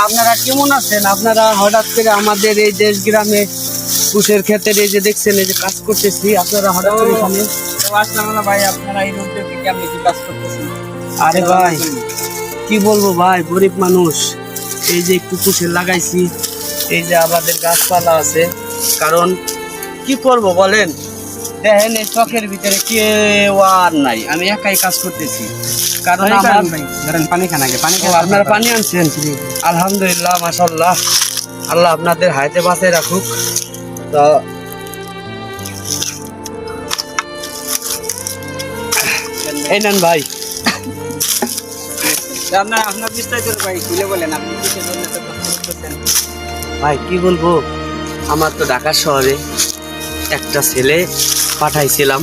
আপনারা কেমন আছেন? আপনারা হঠাৎ করে আমাদের এই দেশ গ্রামে কুশের ক্ষেতের এই যে দেখছেন এই যে কাজ করতেছি, আপনারা হঠাৎ করে এখানে আসলাম না ভাই। আপনারা এই রোডে কেমনি কি কাজ করতেছেন? আরে ভাই কি বলবো ভাই, গরিব মানুষ। এই যে একটু কুশের লাগাইছি, এই যে আমাদের গাছপালা আছে, কারণ কি করব বলেন, দেখেন এই চকের ভিতরে কেউ আর নাই, আমি একাই কাজ করতেছি। কারণ আমার পানি খান আগে, পানি আপনারা পানি আনছেন, আলহামদুলিল্লাহ মাশাআল্লাহ, আল্লাহ আপনাদের হায়াতে বাঁচায় রাখুক। তো এই নেন ভাই, আপনার বিস্তারিত ভাই খুলে বলেন, আপনি কিসের জন্য এত কষ্ট করতেছেন? ভাই কি বলবো, আমার তো ঢাকা শহরে একটা ছেলে পাঠাইছিলাম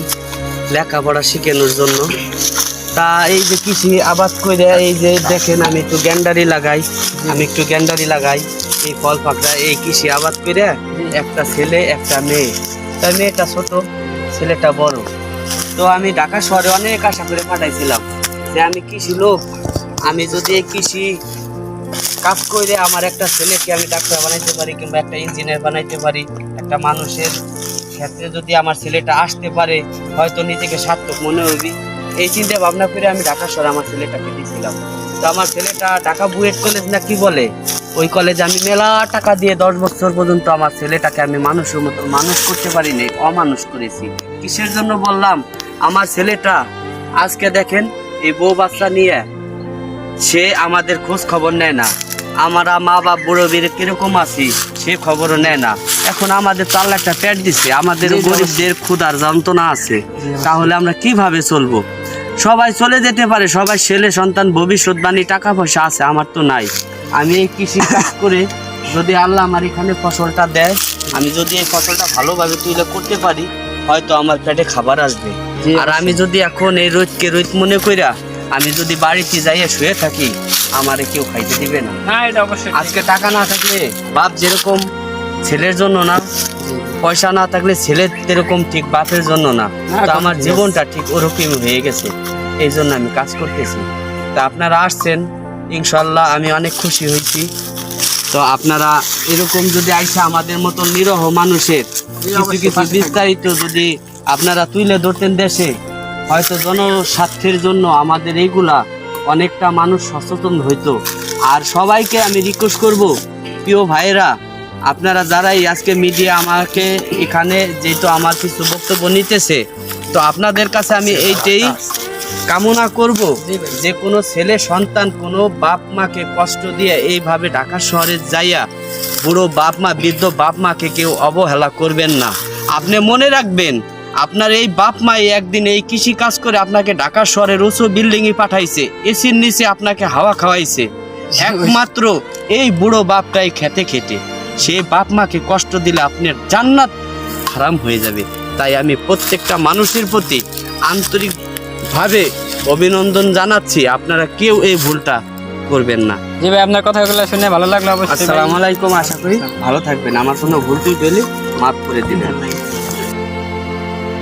লেখাপড়া শেখানোর জন্য। তা এই যে কৃষি আবাদ করে এই যে দেখেন আমি একটু গ্যান্ডারি লাগাই, এই ফল পাকড়া, এই কৃষি আবাদ করে একটা ছেলে একটা মেয়ে, তার মেয়েটা ছোট ছেলেটা বড়। তো আমি ঢাকা শহরে অনেক আশা করে পাঠাইছিলাম যে আমি কৃষি লোক, আমি যদি এই কৃষি কাজ করে আমার একটা ছেলেকে আমি ডাক্তার বানাইতে পারি কিংবা একটা ইঞ্জিনিয়ার বানাইতে পারি, একটা মানুষের ক্ষেত্রে যদি আমার ছেলেটা আসতে পারে, হয়তো নিজেকে সার্থক মনে হবি। এই চিন্তা ভাবনা করে আমি ঢাকা শহরে আমার ছেলেটাকে দিয়েছিলাম। তো আমার ছেলেটা ঢাকা বুয়েট কলেজ না কি বলে, ওই কলেজে আমি মেলা টাকা দিয়ে 10 বছর পর্যন্ত আমার ছেলেটাকে আমি মানুষের মতো মানুষ করতে পারিনি, অমানুষ করেছি। কিসের জন্য বললাম, আমার ছেলেটা আজকে দেখেন এই বউ বাচ্চা নিয়ে সে আমাদের খোঁজ খবর নেয় না, আমরা মা বাপ বুড়ো বীর কিরকম আছি সে খবরও নেয় না। এখন আমাদের তো আল্লাহ একটা পেট দিছে, আমাদের গরিবদের ক্ষুধার যন্ত্রণা আছে, তাহলে আমরা কিভাবে চলবো? সবাই চলে যেতে পারে, সবাই ছেলে সন্তান ভবিষ্যৎবাণী টাকা পয়সা আছে, আমার তো নাই। আমি এই কৃষি কাজ করে যদি আল্লাহ আমার এখানে ফসলটা দেয়, আমি যদি এই ফসলটা ভালোভাবে তুলে করতে পারি, হয়তো আমার পেটে খাবার আসবে। আর আমি যদি এখন এই রোদকে রোদ মনে কইরা আমি যদি বাড়িতে যাইয়া শুয়ে থাকি, আমারে কেউ খাইতে দিবে না। হ্যাঁ, এটা অবশ্যই। আজকে টাকা না থাকলে বাপ যেরকম ছেলের জন্য না, পয়সা না থাকলে ছেলের যেরকম ঠিক বাপের জন্য না। তো আমার জীবনটা ঠিক ওরকম হয়ে গেছে, এই জন্য আমি কাজ করতেছি। তা আপনারা আসছেন, ইনশাল্লাহ আমি অনেক খুশি হয়েছি। তো আপনারা এরকম যদি আইসা আমাদের মতো নিরহ মানুষের কিছু কিছু বিস্তারিত যদি আপনারা তুলে ধরতেন দেশে, হয়তো জনস্বার্থের জন্য আমাদের এইগুলা অনেকটা মানুষ সচেতন হইতো। আর সবাইকে আমি রিকোয়েস্ট করব, প্রিয় ভাইয়েরা, আপনারা যারাই আজকে মিডিয়া আমাকে এখানে যেহেতু আমার কিছু বক্তব্য নিতেছে, তো আপনাদের কাছে আমি এইটাই কামনা করব যে কোনো ছেলে সন্তান কোনো বাপ মাকে কষ্ট দিয়ে এইভাবে ঢাকা শহরে যাইয়া বুড়ো বাপ মা, বৃদ্ধ বাপ মাকে কেউ অবহেলা করবেন না। আপনি মনে রাখবেন, আপনার এই বাপ মাই একদিন এই কৃষি কাজ করে আপনাকে ঢাকা শহরের উঁচু বিল্ডিংয়ে পাঠাইছে, এসির নিচে আপনাকে হাওয়া খাওয়াইছে, একমাত্র এই বুড়ো বাপটাই খেতে খেতে। সেই বাপ মাকে কষ্ট দিলে আপনার জান্নাত হারাম হয়ে যাবে। তাই আমি প্রত্যেকটা মানুষের প্রতি আন্তরিকভাবে অভিনন্দন জানাচ্ছি, আপনারা কেউ এই ভুলটা করবেন না। জি ভাই, আপনার কথাগুলো শুনে ভালো লাগলো। অবশ্যই। আসসালামু আলাইকুম, আশা করি ভালো থাকবেন। আমার কোনো ভুল ত্রুটি হলে মাফ করে দিবেন।